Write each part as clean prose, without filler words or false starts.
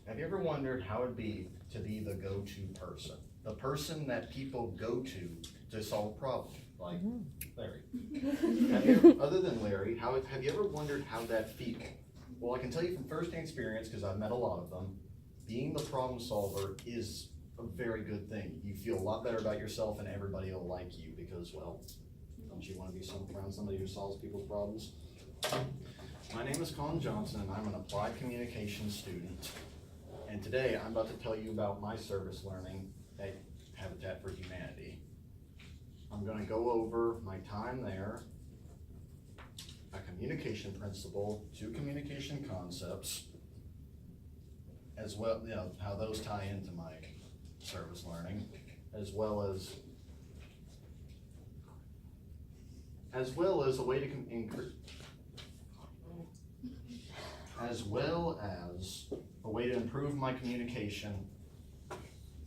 Have you ever wondered how it'd be to be the go-to person? The person that people go to solve problems, like Larry. Other than Larry, have you ever wondered how that feels? Well, I can tell you from first-hand experience, because I've met a lot of them, being the problem solver is a very good thing. You feel a lot better about yourself and everybody will like you because, well, don't you want to be around somebody who solves people's problems? My name is Colin Johnson and I'm an applied communications student. And today I'm about to tell you about my service learning at Habitat for Humanity. I'm going to go over my time there, a communication principle, 2 communication concepts, as well, how those tie into my service learning, as well as a way to improve my communication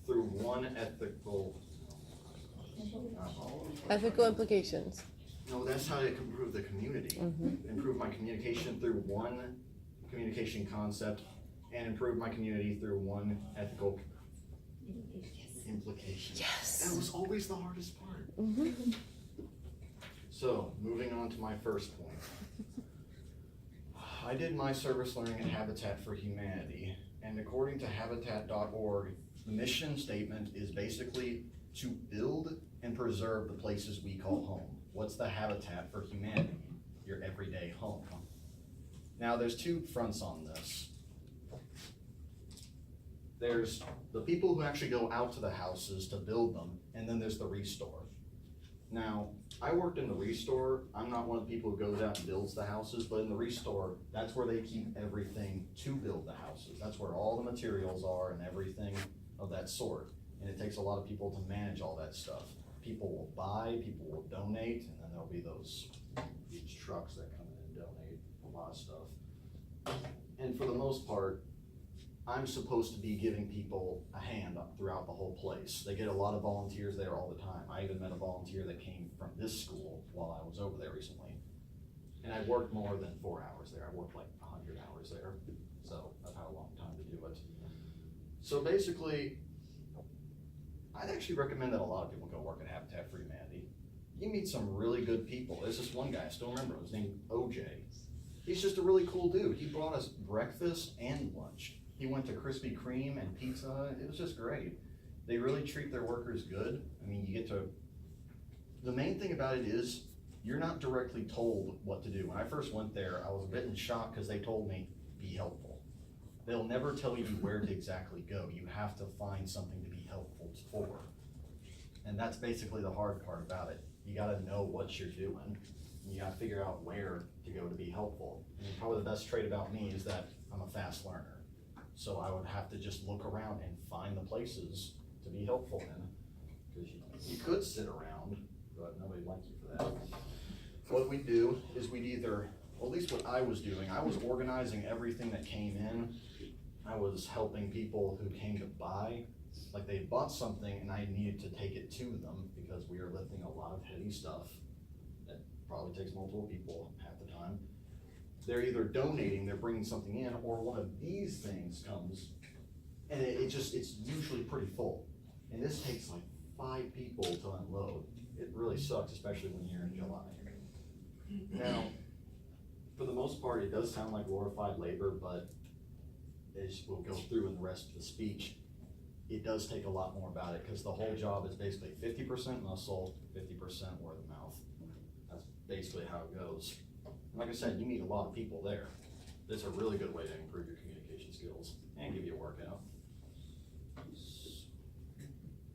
through one ethical implications. No, that's how I can improve the community. Improve my communication through one communication concept and improve my community through one ethical implication. Yes. That was always the hardest part. So, moving on to my first point. I did my service learning at Habitat for Humanity, and according to habitat.org, the mission statement is basically to build and preserve the places we call home. What's the habitat for humanity? Your everyday home. Now, there's 2 fronts on this. There's the people who actually go out to the houses to build them, and then there's the restore. Now, I worked in the restore. I'm not one of the people who goes out and builds the houses, but in the restore, that's where they keep everything to build the houses. That's where all the materials are and everything of that sort. And it takes a lot of people to manage all that stuff. People will buy, people will donate, and then there'll be these trucks that come in and donate a lot of stuff. And for the most part, I'm supposed to be giving people a hand throughout the whole place. They get a lot of volunteers there all the time. I even met a volunteer that came from this school while I was over there recently. And I worked more than 4 hours there. I worked like 100 hours there. So I've had a long time to do it. So basically, I'd actually recommend that a lot of people go work at Habitat for Humanity. You meet some really good people. There's this one guy, I still remember him, his name OJ. He's just a really cool dude. He brought us breakfast and lunch. He went to Krispy Kreme and pizza. It was just great. They really treat their workers good. I mean, the main thing about it is you're not directly told what to do. When I first went there, I was a bit in shock because they told me, be helpful. They'll never tell you where to exactly go. You have to find something to be helpful for. And that's basically the hard part about it. You gotta know what you're doing. You gotta figure out where to go to be helpful. And probably the best trait about me is that I'm a fast learner. So I would have to just look around and find the places to be helpful in. Because you could sit around, but nobody'd like you for that. What we do is we'd either, well, at least what I was doing, I was organizing everything that came in. I was helping people who came to buy, like they bought something and I needed to take it to them because we were lifting a lot of heavy stuff that probably takes multiple people half the time. They're either donating, they're bringing something in, or one of these things comes and it's usually pretty full. And this takes like 5 people to unload. It really sucks, especially when you're in July. Now, for the most part, it does sound like glorified labor, but as we'll go through in the rest of the speech, it does take a lot more about it because the whole job is basically 50% muscle, 50% word of mouth. That's basically how it goes. And like I said, you meet a lot of people there. It's a really good way to improve your communication skills and give you a workout.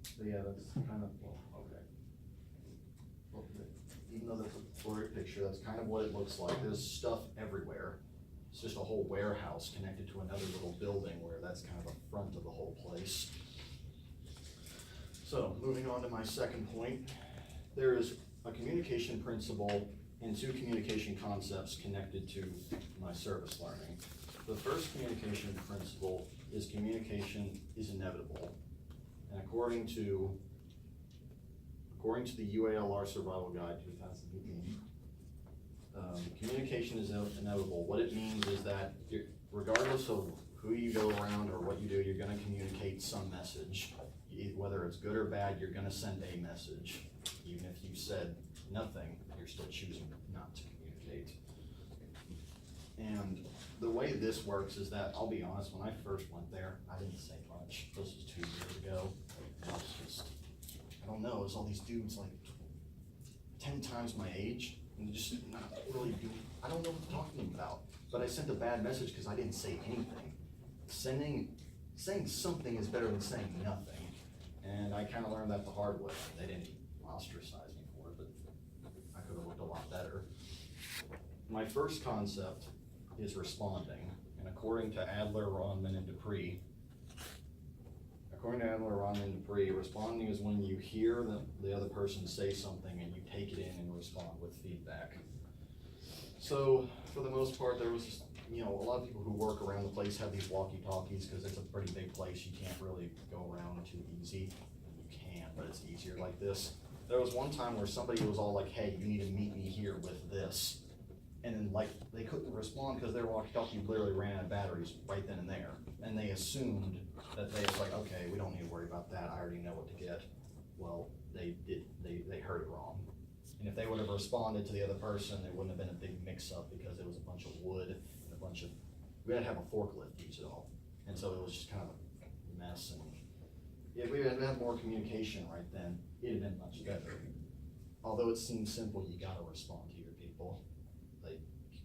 So yeah, that's kind of, well, okay. Well, even though that's a blurry picture, that's kind of what it looks like. There's stuff everywhere. It's just a whole warehouse connected to another little building where that's kind of the front of the whole place. So moving on to my second point, there is a communication principle and 2 communication concepts connected to my service learning. The first communication principle is communication is inevitable. And according to the UALR Survival Guide 2018, communication is inevitable. What it means is that regardless of who you go around or what you do, you're gonna communicate some message. Whether it's good or bad, you're gonna send a message. Even if you said nothing, you're still choosing not to communicate. And the way this works is that, I'll be honest, when I first went there, I didn't say much. This was 2 years ago. And I was just, I don't know, it's all these dudes like 10 times my age, and just not really doing, I don't know what they're talking about. But I sent a bad message because I didn't say anything. Saying something is better than saying nothing. And I kind of learned that the hard way. They didn't ostracize me for it, but I could have looked a lot better. My first concept is responding. And according to Adler, Ronman, and Dupree, responding is when you hear the other person say something and you take it in and respond with feedback. So for the most part, there was just, a lot of people who work around the place have these walkie-talkies because it's a pretty big place. You can't really go around too easy. You can, but it's easier like this. There was one time where somebody was all like, hey, you need to meet me here with this. And then they couldn't respond because their walkie-talkie literally ran out of batteries right then and there. And they assumed that they was like, okay, we don't need to worry about that. I already know what to get. Well, they heard it wrong. And if they would have responded to the other person, there wouldn't have been a big mix-up because there was a bunch of wood and we had to have a forklift use it all. And so it was just kind of a mess. And if we had had more communication right then, it'd have been much better. Although it seems simple, you gotta respond to your people. Like,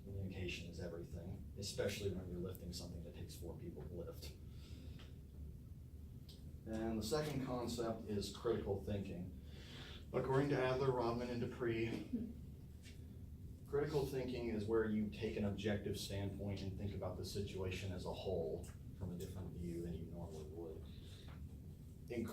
communication is everything, especially when you're lifting something that takes 4 people to lift. And the second concept is critical thinking. According to Adler, Rodman, and Dupree, critical thinking is where you take an objective standpoint and think about the situation as a whole from a different view than you normally would. In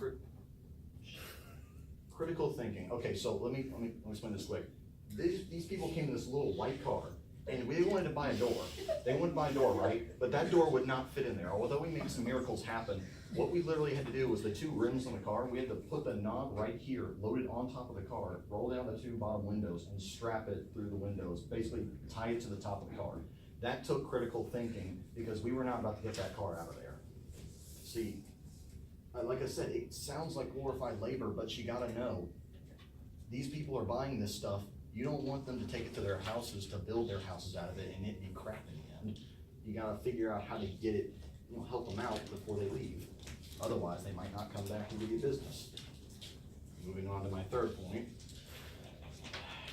critical thinking, okay, so let me explain this quick. These people came in this little white car, and we wanted to buy a door. They wanted to buy a door, right? But that door would not fit in there. Although we made some miracles happen, what we literally had to do was the 2 rims on the car, and we had to put the knob right here, load it on top of the car, roll down the 2 bottom windows, and strap it through the windows, basically tie it to the top of the car. That took critical thinking because we were not about to get that car out of there. See, like I said, it sounds like glorified labor, but you gotta know, these people are buying this stuff. You don't want them to take it to their houses to build their houses out of it and it be crap in the end. You gotta figure out how to get it, help them out before they leave. Otherwise, they might not come back and give you business. Moving on to my third point.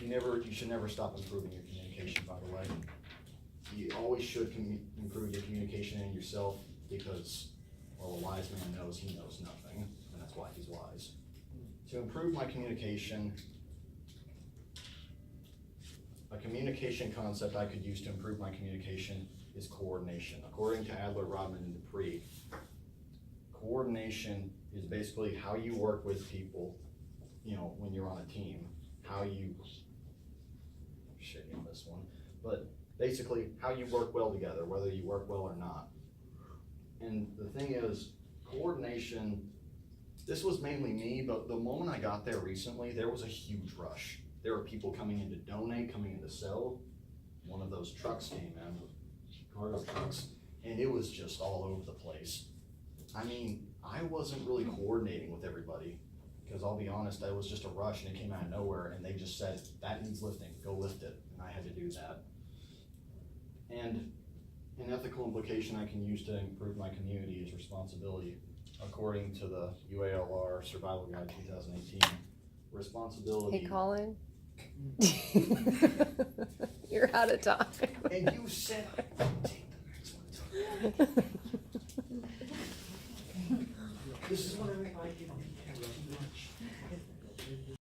You should never stop improving your communication, by the way. You always should improve your communication in yourself because, well, a wise man knows he knows nothing, and that's why he's wise. To improve my communication, a communication concept I could use to improve my communication is coordination. According to Adler, Rodman, and Dupree, coordination is basically how you work with people, when you're on a team, how you, shitting on this one, but basically how you work well together, whether you work well or not. And the thing is, coordination, this was mainly me, but the moment I got there recently, there was a huge rush. There were people coming in to donate, coming in to sell. One of those trucks came in, cargo trucks, and it was just all over the place. I mean, I wasn't really coordinating with everybody, because I'll be honest, it was just a rush and it came out of nowhere, and they just said, that needs lifting, go lift it, and I had to do that. And an ethical implication I can use to improve my community is responsibility. According to the UALR Survival Guide 2018, responsibility. Hey, Colin. You're out of time. And you said I would take the next one. This is what